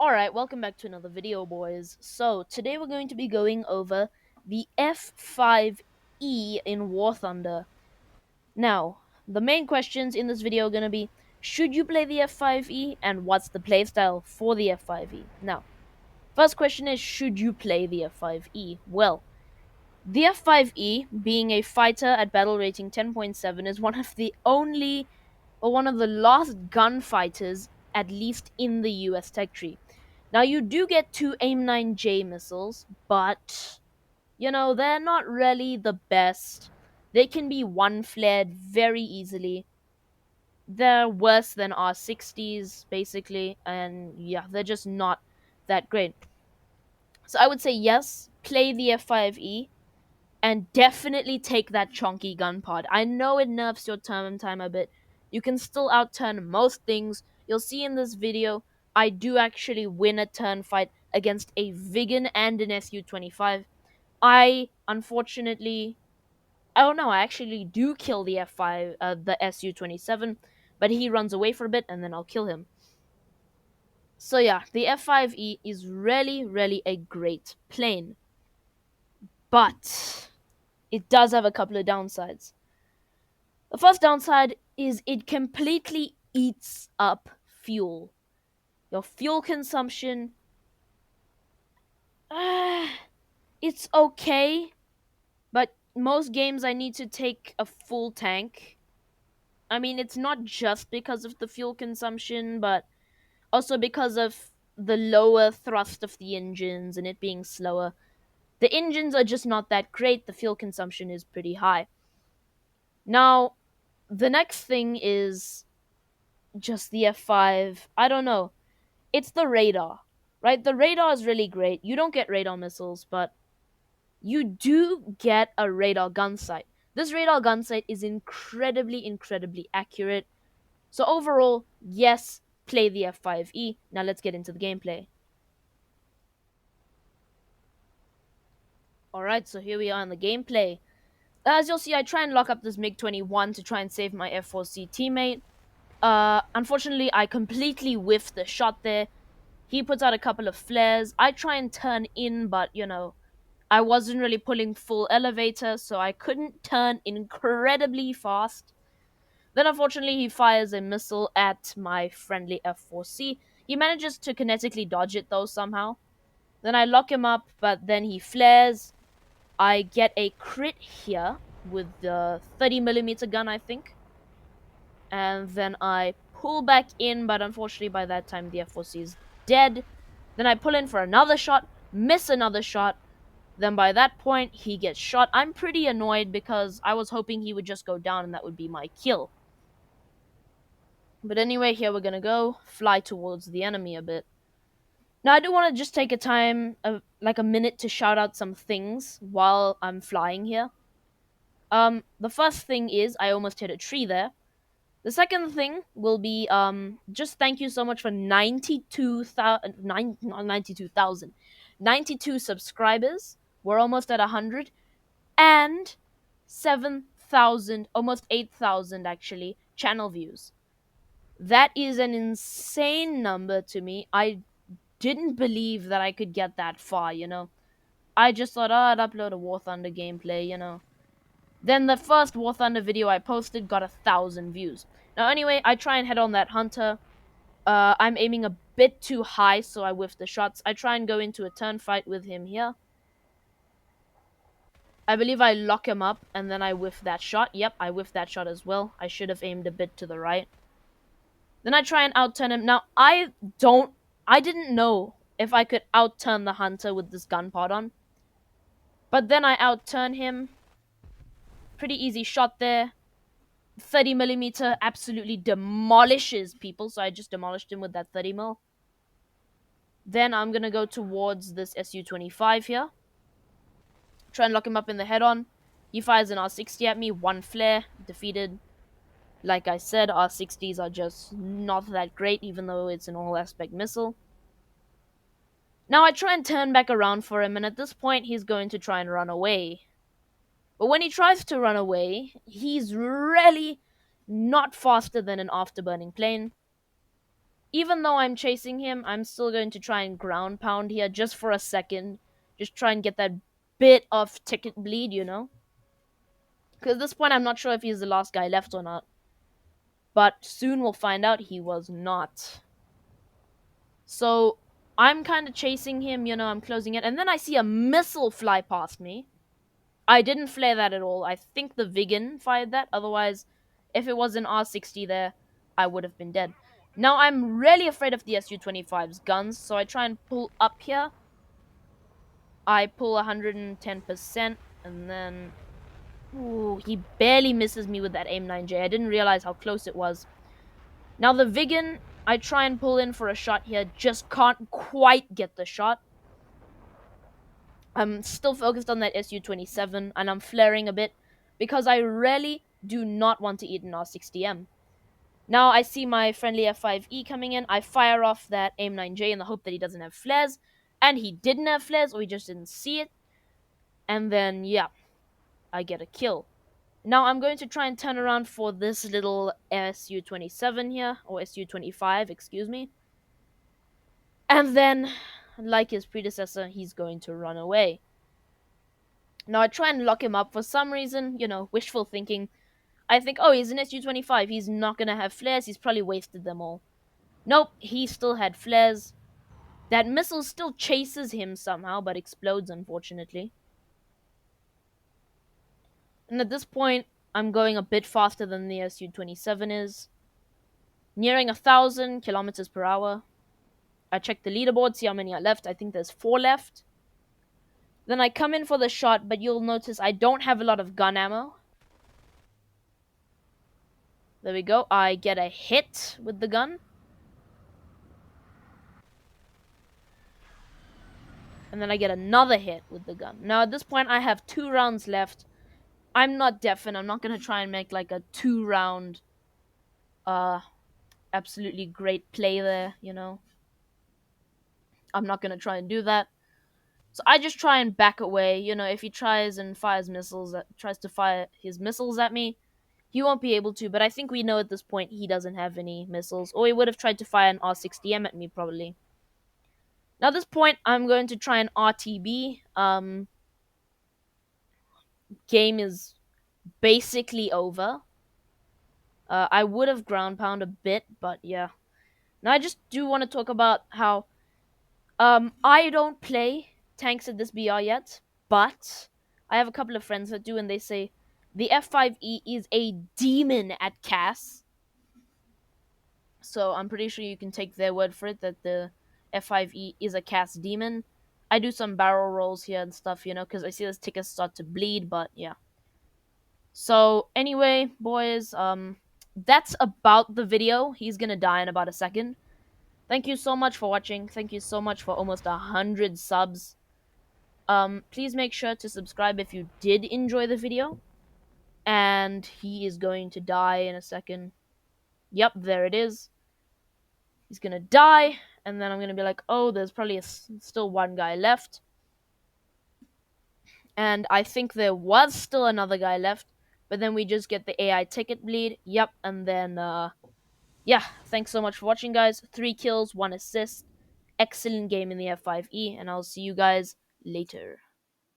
Alright, welcome back to another video, boys. So, today we're going to be going over the F5E in War Thunder. Now, the main questions in this video are going to be, should you play the F5E, and what's the playstyle for the F5E? Now, first question is, should you play the F5E? Well, the F5E, being a fighter at battle rating 10.7, is one of the only, or one of the last gunfighters, at least in the US tech tree. Now, you do get two AIM-9J missiles, but, they're not really the best. They can be one-flared very easily. They're worse than R60s, basically, and yeah, they're just not that great. So I would say yes, play the F5E, and definitely take that chonky gun pod. I know it nerfs your turn time a bit. You can still outturn most things. You'll see in this video, I do actually win a turn fight against a Viggen and an SU-25. I, unfortunately, oh no, I actually do kill the F5, the SU-27, but he runs away for a bit and then I'll kill him. So yeah, the F5E is really a great plane. But it does have a couple of downsides. The first downside is it completely eats up fuel. Your fuel consumption, uh, it's okay, but most games I need to take a full tank. I mean, it's not just because of the fuel consumption, but also because of the lower thrust of the engines and it being slower. The engines are just not that great, the fuel consumption is pretty high. Now, the next thing is just the F5. I don't know. It's the radar, right? The radar is really great. You don't get radar missiles, but you do get a radar gun sight. This radar gun sight is incredibly accurate. So overall, yes, play the F5E. Now let's get into the gameplay. Alright, so here we are in the gameplay. As you'll see, I try and lock up this MiG-21 to try and save my F4C teammate. Unfortunately, I completely whiffed the shot there. He puts out a couple of flares. I try and turn in, but, I wasn't really pulling full elevator, so I couldn't turn incredibly fast. Then, unfortunately, he fires a missile at my friendly F4C. He manages to kinetically dodge it, though, somehow. Then I lock him up, but then he flares. I get a crit here with the 30mm gun, I think. And then I pull back in, but unfortunately by that time the F4C is dead. Then I pull in for another shot, miss another shot. Then by that point he gets shot. I'm pretty annoyed because I was hoping he would just go down and that would be my kill. But anyway, here we're gonna go, fly towards the enemy a bit. Now I do want to just take a time, like a minute to shout out some things while I'm flying here. The first thing is I almost hit a tree there. The second thing will be just thank you so much for 92 subscribers. We're almost at 100 and 7,000, almost 8,000 actually, channel views. That is an insane number to me. I didn't believe that I could get that far. I just thought, oh, I'd upload a War Thunder gameplay. Then the first War Thunder video I posted got 1,000 views. Now, anyway, I try and head on that hunter. I'm aiming a bit too high, so I whiff the shots. I try and go into a turn fight with him here. I believe I lock him up, and then I whiff that shot. Yep, I whiffed that shot as well. I should have aimed a bit to the right. Then I try and outturn him. Now, I didn't know if I could outturn the hunter with this gun pod on. But then I outturn him. Pretty easy shot there. 30mm absolutely demolishes people, so I just demolished him with that 30mm. Then I'm gonna go towards this SU-25 here. Try and lock him up in the head-on. He fires an R60 at me, one flare, defeated. Like I said, R60s are just not that great, even though it's an all-aspect missile. Now I try and turn back around for him, and at this point he's going to try and run away. But when he tries to run away, he's really not faster than an afterburning plane. even though I'm chasing him, I'm still going to try and ground pound here just for a second. Just try and get that bit of ticket bleed, you know? Because at this point, I'm not sure if he's the last guy left or not. But soon we'll find out he was not. So I'm kind of chasing him, you know, I'm closing it. And then I see a missile fly past me. I didn't flare that at all. I think the Vigan fired that. Otherwise, if it was an R60 there, I would have been dead. Now, I'm really afraid of the Su-25's guns, so I try and pull up here. I pull 110%, and then... Ooh, he barely misses me with that AIM-9J. I didn't realize how close it was. Now, the Vigan, I try and pull in for a shot here. Just can't quite get the shot. I'm still focused on that Su-27, and I'm flaring a bit because I really do not want to eat an R60M. Now I see my friendly F5E coming in. I fire off that AIM-9J in the hope that he doesn't have flares, and he didn't have flares, or he just didn't see it. And then, yeah, I get a kill. Now I'm going to try and turn around for this little Su-27 here, or Su-25, excuse me. And then, like his predecessor, he's going to run away. Now I try and lock him up for some reason, you know, wishful thinking. I think, oh, he's an Su-25, he's not gonna have flares, he's probably wasted them all. Nope, he still had flares. That missile still chases him somehow, but explodes, unfortunately. And at this point, I'm going a bit faster than the Su-27 is. Nearing 1,000 kilometers per hour. I check the leaderboard, see how many are left. I think there's 4 left. Then I come in for the shot, but you'll notice I don't have a lot of gun ammo. There we go. I get a hit with the gun. And then I get another hit with the gun. Now, at this point, I have 2 rounds left. I'm not deafened. I'm not going to try and make, like, a 2-round, absolutely great play there, you know? I'm not going to try and do that. So I just try and back away. You know, if he tries and fires missiles, tries to fire his missiles at me, he won't be able to. But I think we know at this point he doesn't have any missiles. Or he would have tried to fire an R60M at me, probably. Now, at this point, I'm going to try an RTB. Game is basically over. I would have ground pound a bit, but yeah. Now, I just do want to talk about how I don't play tanks at this BR yet, but I have a couple of friends that do, and they say the F5E is a demon at CAS. So I'm pretty sure you can take their word for it that the F5E is a CAS demon. I do some barrel rolls here and stuff, you know, because I see this ticket start to bleed, but yeah. So anyway, boys, that's about the video. He's gonna die in about a second. Thank you so much for watching. Thank you so much for almost 100 subs. Please make sure to subscribe if you did enjoy the video. And he is going to die in a second. Yep, there it is. He's gonna die, and then I'm gonna be like, oh, there's probably still one guy left. And I think there was still another guy left, but then we just get the AI ticket bleed. Yep, and then, yeah, thanks so much for watching, guys. 3 kills, 1 assist. Excellent game in the F5E, and I'll see you guys later.